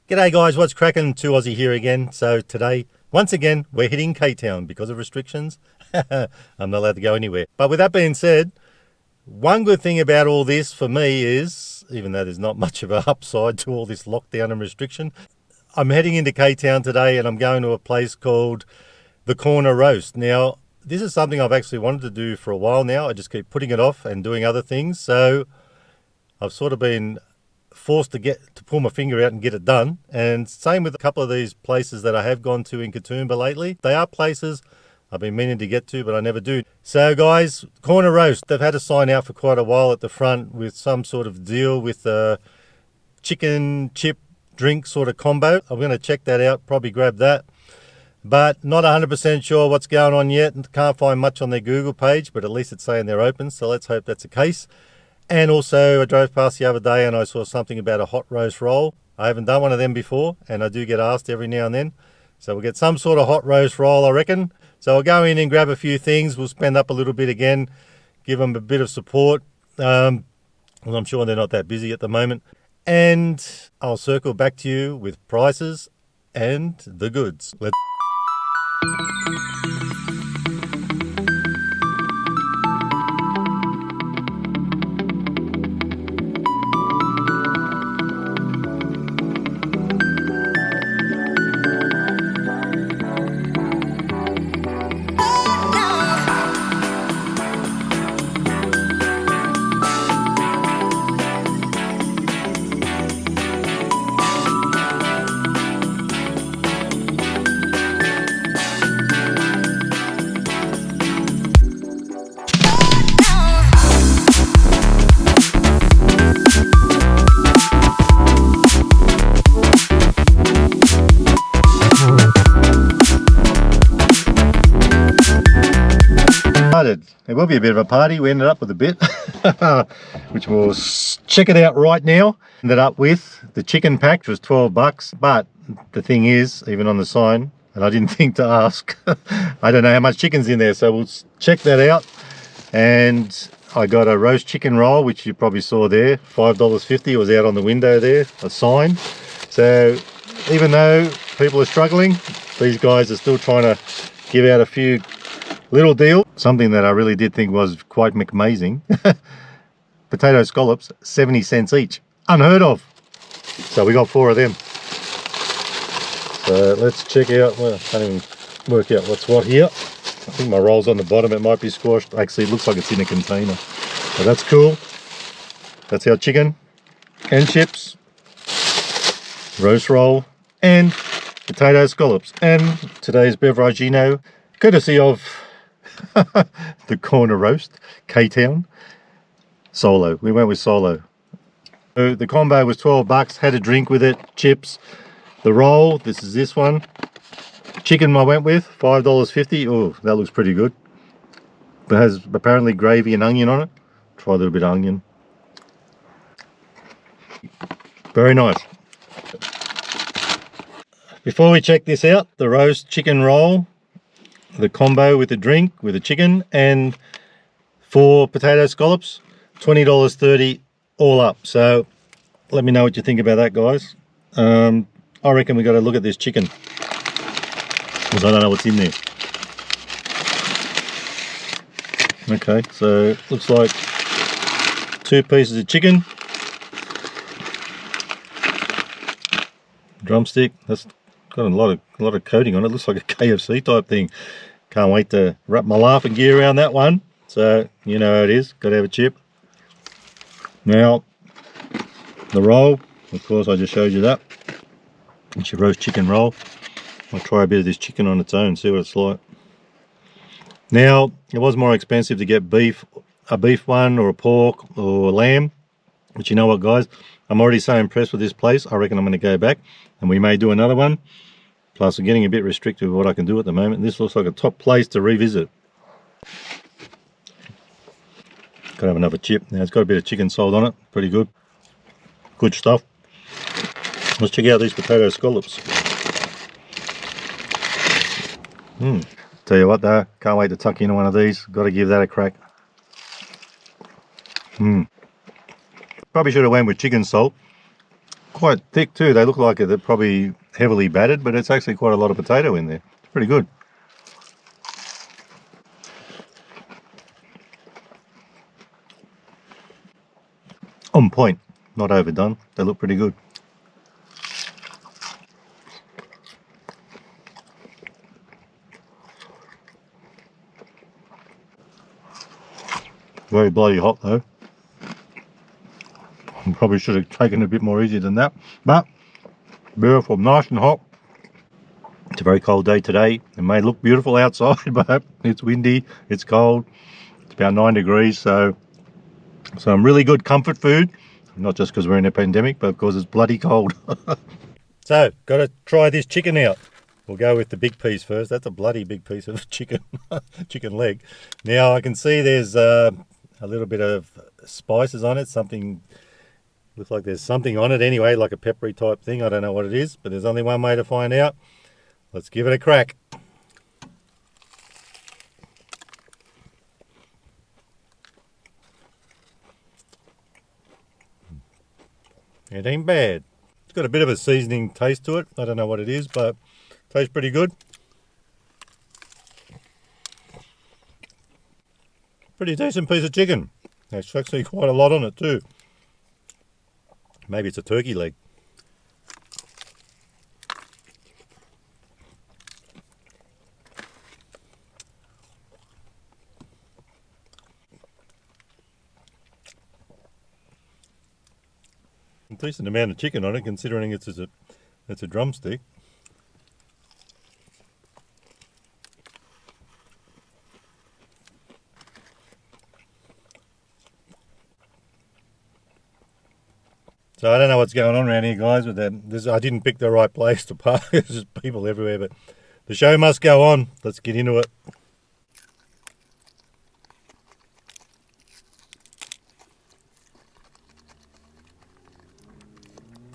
G'day guys, what's cracking? 2Aussie here again. So today, once again, we're hitting K-Town because of restrictions. I'm not allowed to go anywhere. But with that being said, one good thing about all this for me is, even though there's not much of an upside to all this lockdown and restriction, I'm heading into K-Town today and I'm going to a place called the Corner Roast. Now, this is something I've actually wanted to do for a while now. I just keep putting it off and doing other things. So I've sort of been forced to pull my finger out and get it done. And same with a couple of these places that I have gone to in Katoomba lately. They are places I've been meaning to get to, but I never do. So guys, Corner Roast, they've had a sign out for quite a while at the front with some sort of deal with a chicken chip drink sort of combo. I'm going to check that out, probably grab that. But not 100% sure what's going on yet. Can't find much on their Google page, but at least it's saying they're open, so let's hope that's the case. And also, I drove past the other day and I saw something about a hot roast roll. I haven't done one of them before, and I do get asked every now and then. So we'll get some sort of hot roast roll, I reckon. So I'll go in and grab a few things. We'll spend up a little bit again, give them a bit of support. I'm sure they're not that busy at the moment. And I'll circle back to you with prices and the goods. Let's It will be a bit of a party. We ended up with a bit, which we'll check it out right now. Ended up with the chicken pack, which was $12. But the thing is, even on the sign, and I didn't think to ask, I don't know how much chicken's in there, so we'll check that out. And I got a roast chicken roll, which you probably saw there, $5.50. It was out on the window there, a sign. So even though people are struggling, these guys are still trying to give out a few little deal. Something that I really did think was quite amazing. Potato scallops, 70 cents each. Unheard of. So we got 4 of them. So let's check out, well, I can't even work out what's what here. I think my roll's on the bottom, it might be squashed. Actually, it looks like it's in a container. So that's cool. That's our chicken and chips, roast roll, and potato scallops. And today's beverage, courtesy of the Corner Roast, K-Town, Solo. We went with Solo. So the combo was $12, had a drink with it, chips, the roll, this one. Chicken I went with, $5.50. Oh, that looks pretty good. It has apparently gravy and onion on it. Try a little bit of onion. Very nice. Before we check this out, the roast chicken roll, the combo with the drink, with the chicken, and 4 potato scallops, $20.30 all up. So let me know what you think about that, guys. I reckon we got to look at this chicken, because I don't know what's in there. Okay, so looks like 2 pieces of chicken, drumstick. That's got a lot of coating on it. Looks like a KFC type thing. Can't wait to wrap my laughing gear around that one. So you know how it is, got to have a chip. Now the roll, of course I just showed you that. It's your roast chicken roll. I'll try a bit of this chicken on its own, see what it's like. Now it was more expensive to get a beef one or a pork or a lamb, but you know what, guys, I'm already so impressed with this place. I reckon I'm going to go back and we may do another one. Plus I'm getting a bit restricted with what I can do at the moment. This looks like a top place to revisit. Gotta have another chip. Now it's got a bit of chicken sold on it, pretty good. Good stuff. Let's check out these potato scallops. Tell you what though, can't wait to tuck into one of these. Got to give that a crack. Probably should have went with chicken salt. quite thick too. They look like they're probably heavily battered, but it's actually quite a lot of potato in there. It's pretty good. On point, not overdone. They look pretty good. Very bloody hot though. Probably should have taken it a bit more easy than that, but beautiful, nice and hot. It's a very cold day today. It may look beautiful outside, but it's windy, it's cold. It's about 9 degrees, so some really good comfort food, not just because we're in a pandemic, but because it's bloody cold. So, got to try this chicken out. We'll go with the big piece first. That's a bloody big piece of chicken, chicken leg. Now I can see there's a little bit of spices on it, something. Looks like there's something on it anyway, like a peppery type thing. I don't know what it is, but there's only one way to find out. Let's give it a crack. It ain't bad. It's got a bit of a seasoning taste to it. I don't know what it is, but it tastes pretty good. Pretty decent piece of chicken. There's actually quite a lot on it too. Maybe it's a turkey leg. A decent amount of chicken on it, considering it's a drumstick. So I don't know what's going on around here, guys, with that. I didn't pick the right place to park. There's just people everywhere, but the show must go on. Let's get into it.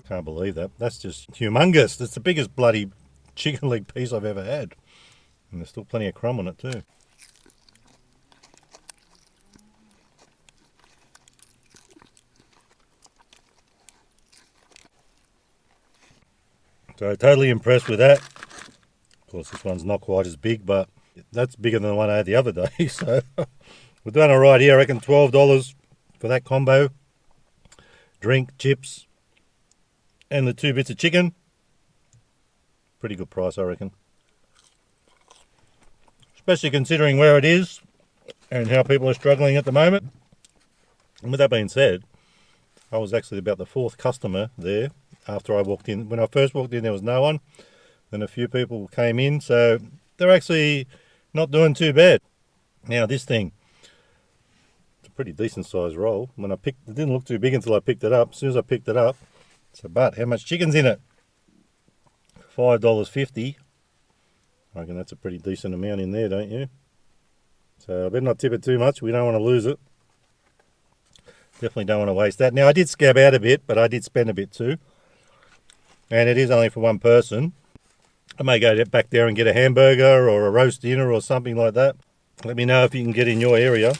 Can't believe that. That's just humongous. That's the biggest bloody chicken leg piece I've ever had. And there's still plenty of crumb on it too. So totally impressed with that. Of course, this one's not quite as big, but that's bigger than the one I had the other day. So we're doing all right here. I reckon $12 for that combo. Drink, chips, and the 2 bits of chicken. Pretty good price, I reckon. Especially considering where it is and how people are struggling at the moment. And with that being said, I was actually about the 4th customer there after I walked in. When I first walked in, there was no one. Then a few people came in, so they're actually not doing too bad. Now this thing, it's a pretty decent sized roll. It didn't look too big until I picked it up. As soon as I picked it up, but how much chicken's in it? $5.50. I reckon that's a pretty decent amount in there, don't you? So I better not tip it too much. We don't want to lose it. Definitely don't want to waste that. Now I did scab out a bit, but I did spend a bit too. And it is only for one person. I may go back there and get a hamburger or a roast dinner or something like that. Let me know if you can get in your area.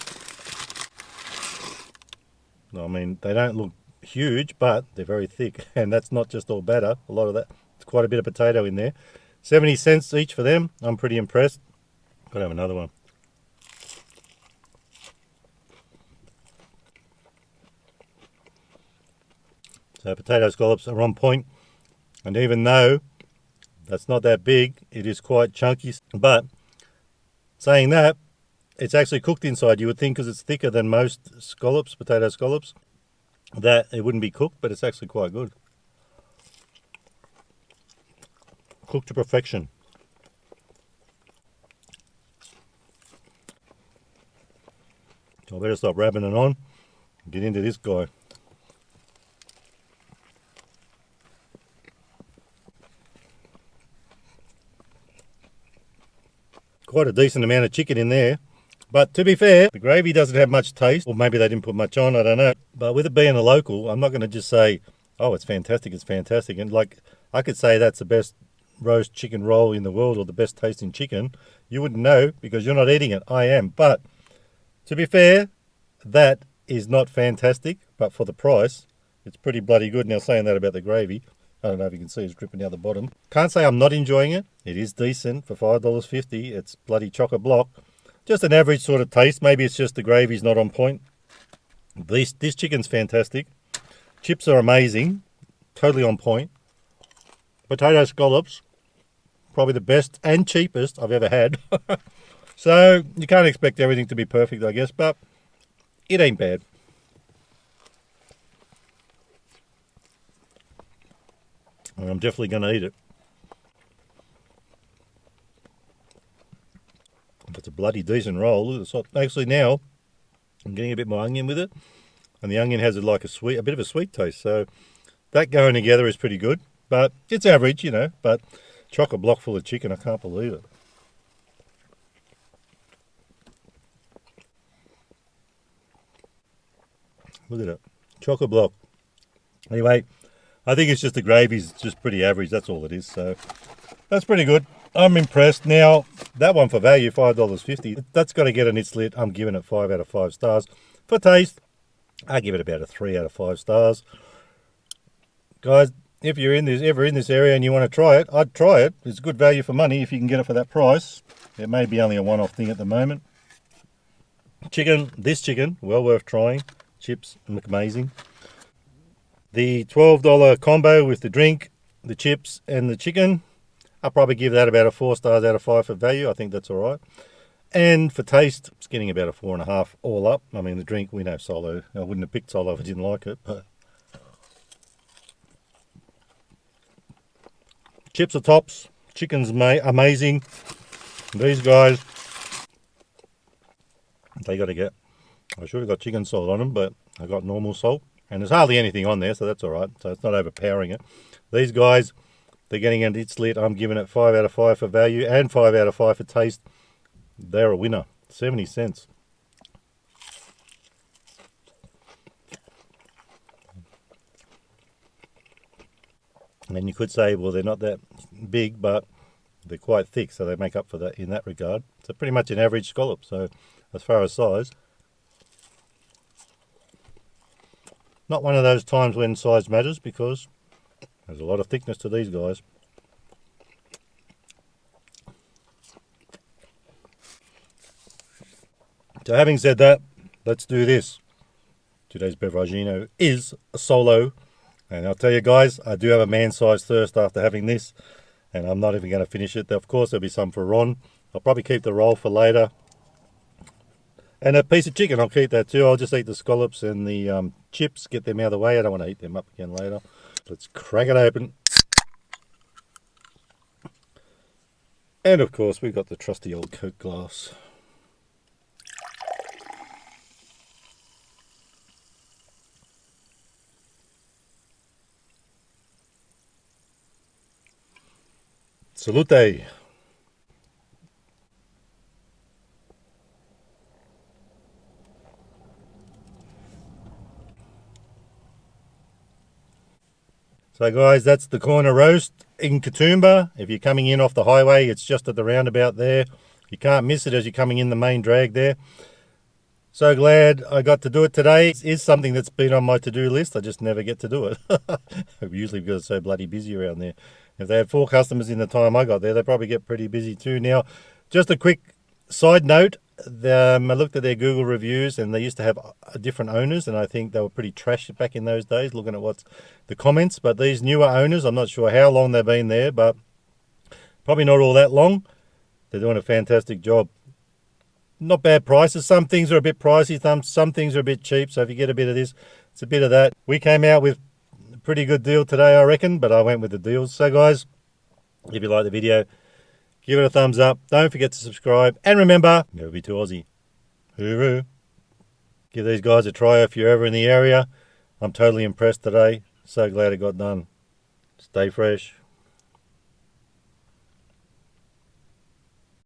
I mean, they don't look huge, but they're very thick. And that's not just all batter. A lot of that. It's quite a bit of potato in there. 70 cents each for them. I'm pretty impressed. Gotta have another one. So potato scallops are on point. And even though that's not that big, it is quite chunky. But saying that, it's actually cooked inside. You would think because it's thicker than most scallops, potato scallops, that it wouldn't be cooked, but it's actually quite good. Cooked to perfection. So I better stop rabbing it on and get into this guy. Quite a decent amount of chicken in there. But to be fair, the gravy doesn't have much taste. Or maybe they didn't put much on, I don't know. But with it being a local, I'm not going to just say, oh, it's fantastic, it's fantastic. And like, I could say that's the best roast chicken roll in the world or the best tasting chicken. You wouldn't know because you're not eating it. I am. But to be fair, that is not fantastic. But for the price, It's pretty bloody good. Now, saying that about the gravy, I don't know if you can see it's dripping down the bottom. Can't say I'm not enjoying it. It is decent for $5.50. It's bloody chock-a-block. Just an average sort of taste. Maybe it's just the gravy's not on point. This chicken's fantastic. Chips are amazing. Totally on point. Potato scallops, probably the best and cheapest I've ever had. So you can't expect everything to be perfect, I guess, but it ain't bad. And I'm definitely going to eat it. If it's a bloody decent roll, look at the salt. Actually now, I'm getting a bit more onion with it. And the onion has like a bit of a sweet taste. So that going together is pretty good. But it's average, you know. But chock-a-block full of chicken, I can't believe it. Look at it. Chock-a-block. Anyway, I think it's just the gravy's just pretty average. That's all it is. So that's pretty good. I'm impressed. Now, that one for value, $5.50. That's got to get an its lit. I'm giving it 5 out of 5 stars. For taste, I give it about a 3 out of 5 stars. Guys, if you're ever in this area and you want to try it, I'd try it. It's good value for money if you can get it for that price. It may be only a one-off thing at the moment. This chicken, well worth trying. Chips look amazing. The $12 combo with the drink, the chips and the chicken, I'll probably give that about a 4 stars out of 5 for value. I think that's all right. And for taste, it's getting about a 4.5 all up. I mean, the drink, we know Solo. I wouldn't have picked Solo if I didn't like it. But chips are tops. Chicken's amazing. These guys, they got to get. I should have got chicken salt on them, but I got normal salt. And there's hardly anything on there, so that's all right. So it's not overpowering it. These guys, they're getting an its lit. I'm giving it 5 out of 5 for value and 5 out of 5 for taste. They're a winner. 70 cents. And you could say, well, they're not that big, but they're quite thick, so they make up for that in that regard. So pretty much an average scallop. So as far as size, not one of those times when size matters, because there's a lot of thickness to these guys. So having said that, let's do this. Today's beveragino is a Solo. And I'll tell you guys, I do have a man-sized thirst after having this. And I'm not even going to finish it. Of course, there'll be some for Ron. I'll probably keep the roll for later. And a piece of chicken, I'll keep that too. I'll just eat the scallops and the chips, get them out of the way. I don't want to eat them up again later. Let's crack it open. And of course, we've got the trusty old Coke glass. Salute. So guys, that's the corner roast in Katoomba. If you're coming in off the highway, it's just at the roundabout there. You can't miss it as you're coming in the main drag there. So glad I got to do it today. It is something that's been on my to-do list. I just never get to do it. Usually because it's so bloody busy around there. If they had 4 customers in the time I got there, they probably get pretty busy too. Now, just a quick side note. I looked at their Google reviews and they used to have different owners, and I think they were pretty trash back in those days, looking at what's the comments. But these newer owners, I'm not sure how long they've been there, but probably not all that long. They're doing a fantastic job. Not bad prices. Some things are a bit pricey, some things are a bit cheap. So if you get a bit of this, it's a bit of that. We came out with a pretty good deal today, I reckon, but I went with the deals. So guys, if you like the video, give it a thumbs up. Don't forget to subscribe. And remember, never be too Aussie. Hooroo. Give these guys a try if you're ever in the area. I'm totally impressed today. So glad it got done. Stay fresh.